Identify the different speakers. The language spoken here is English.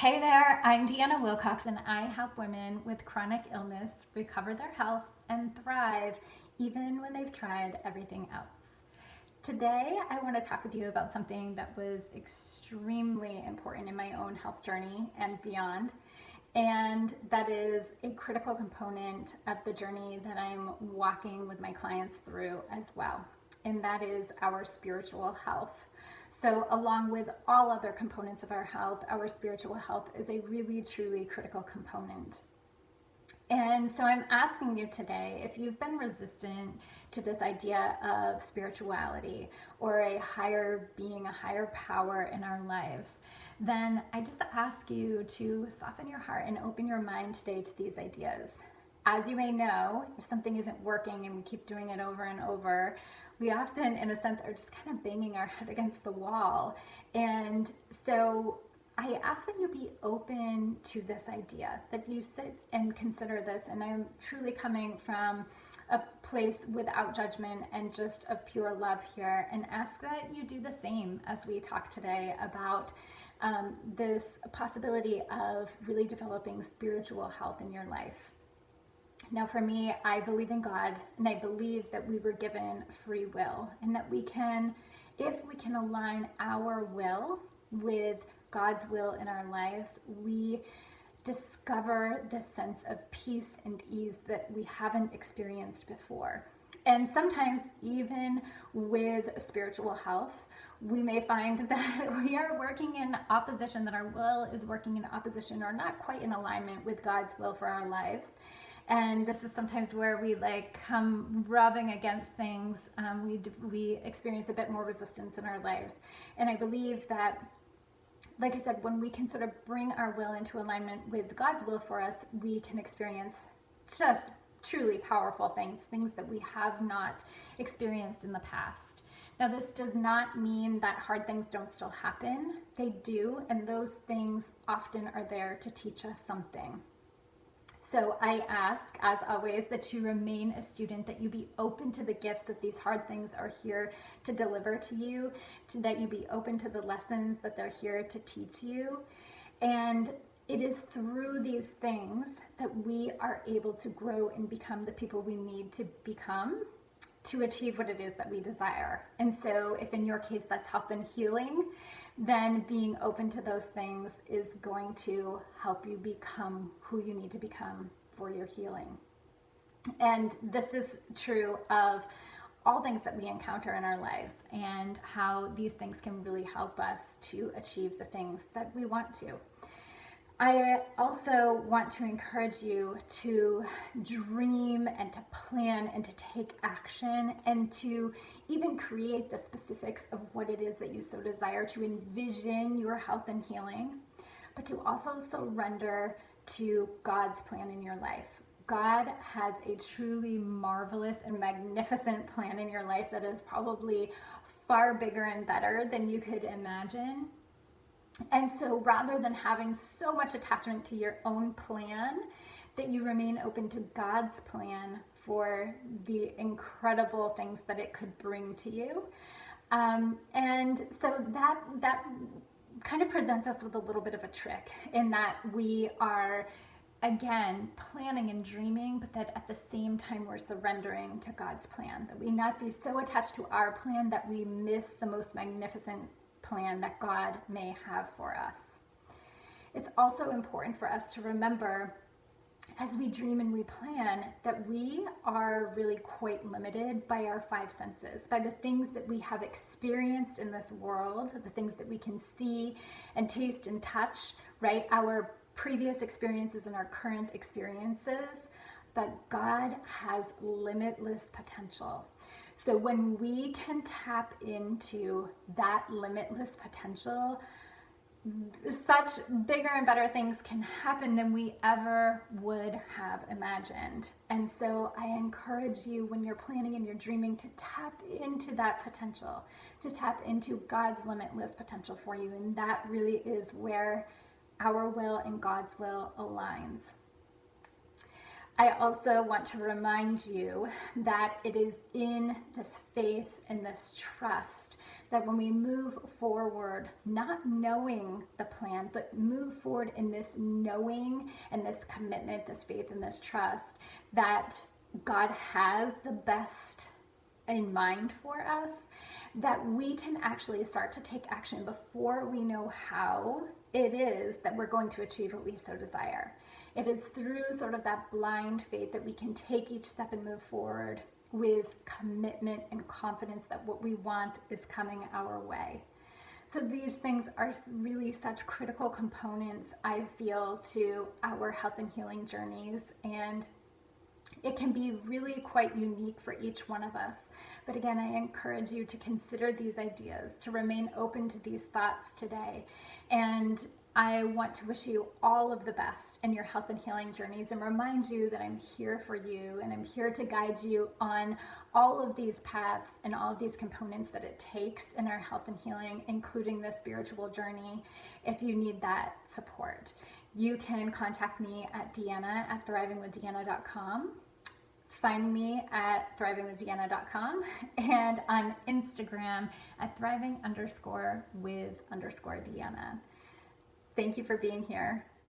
Speaker 1: Hey there, I'm Deanna Wilcox, and I help women with chronic illness recover their health and thrive even when they've tried everything else. Today, I want to talk with you about something that was extremely important in my own health journey and beyond, and that is a critical component of the journey that I'm walking with my clients through as well, and that is our spiritual health. So along with all other components of our health, our spiritual health is a really, truly critical component. And so I'm asking you today, if you've been resistant to this idea of spirituality or a higher being, a higher power in our lives, then I just ask you to soften your heart and open your mind today to these ideas. As you may know, if something isn't working and we keep doing it over and over, we often, in a sense, are just kind of banging our head against the wall. And so I ask that you be open to this idea, that you sit and consider this. And I'm truly coming from a place without judgment and just of pure love here, and ask that you do the same as we talk today about this possibility of really developing spiritual health in your life. Now, for me, I believe in God, and I believe that we were given free will, and that we can, if we can align our will with God's will in our lives, we discover this sense of peace and ease that we haven't experienced before. And sometimes, even with spiritual health, we may find that we are working in opposition, that our will is working in opposition or not quite in alignment with God's will for our lives. And this is sometimes where we come rubbing against things. We experience a bit more resistance in our lives. And I believe that, like I said, when we can sort of bring our will into alignment with God's will for us, we can experience just truly powerful things that we have not experienced in the past. Now, this does not mean that hard things don't still happen. They do, and those things often are there to teach us something. So I ask, as always, that you remain a student, that you be open to the gifts that these hard things are here to deliver to you, that you be open to the lessons that they're here to teach you. And it is through these things that we are able to grow and become the people we need to become to achieve what it is that we desire. And so if in your case that's health and healing, then being open to those things is going to help you become who you need to become for your healing. And this is true of all things that we encounter in our lives, and how these things can really help us to achieve the things that we want to. I also want to encourage you to dream and to plan and to take action, and to even create the specifics of what it is that you so desire, to envision your health and healing, but to also surrender to God's plan in your life. God has a truly marvelous and magnificent plan in your life that is probably far bigger and better than you could imagine. And so rather than having so much attachment to your own plan, that you remain open to God's plan for the incredible things that it could bring to you. And so that kind of presents us with a little bit of a trick, in that we are, again, planning and dreaming, but that at the same time we're surrendering to God's plan, that we not be so attached to our plan that we miss the most magnificent plan that God may have for us. It's also important for us to remember, as we dream and we plan, that we are really quite limited by our five senses, by the things that we have experienced in this world, the things that we can see and taste and touch, right? Our previous experiences and our current experiences. But God has limitless potential. So when we can tap into that limitless potential, such bigger and better things can happen than we ever would have imagined. And so I encourage you, when you're planning and you're dreaming, to tap into that potential, to tap into God's limitless potential for you. And that really is where our will and God's will aligns. I also want to remind you that it is in this faith and this trust that when we move forward, not knowing the plan, but move forward in this knowing and this commitment, this faith and this trust that God has the best in mind for us, that we can actually start to take action before we know how it is that we're going to achieve what we so desire. It is through sort of that blind faith that we can take each step and move forward with commitment and confidence that what we want is coming our way. So these things are really such critical components, I feel, to our health and healing journeys, and it can be really quite unique for each one of us. But again, I encourage you to consider these ideas, to remain open to these thoughts today. And I want to wish you all of the best in your health and healing journeys and remind you that I'm here for you and I'm here to guide you on all of these paths and all of these components that it takes in our health and healing, including the spiritual journey, if you need that support. You can contact me at Deanna at thrivingwithdeanna.com. Find me at thrivingwithdeanna.com and on Instagram at thriving_with_Deanna. Thank you for being here.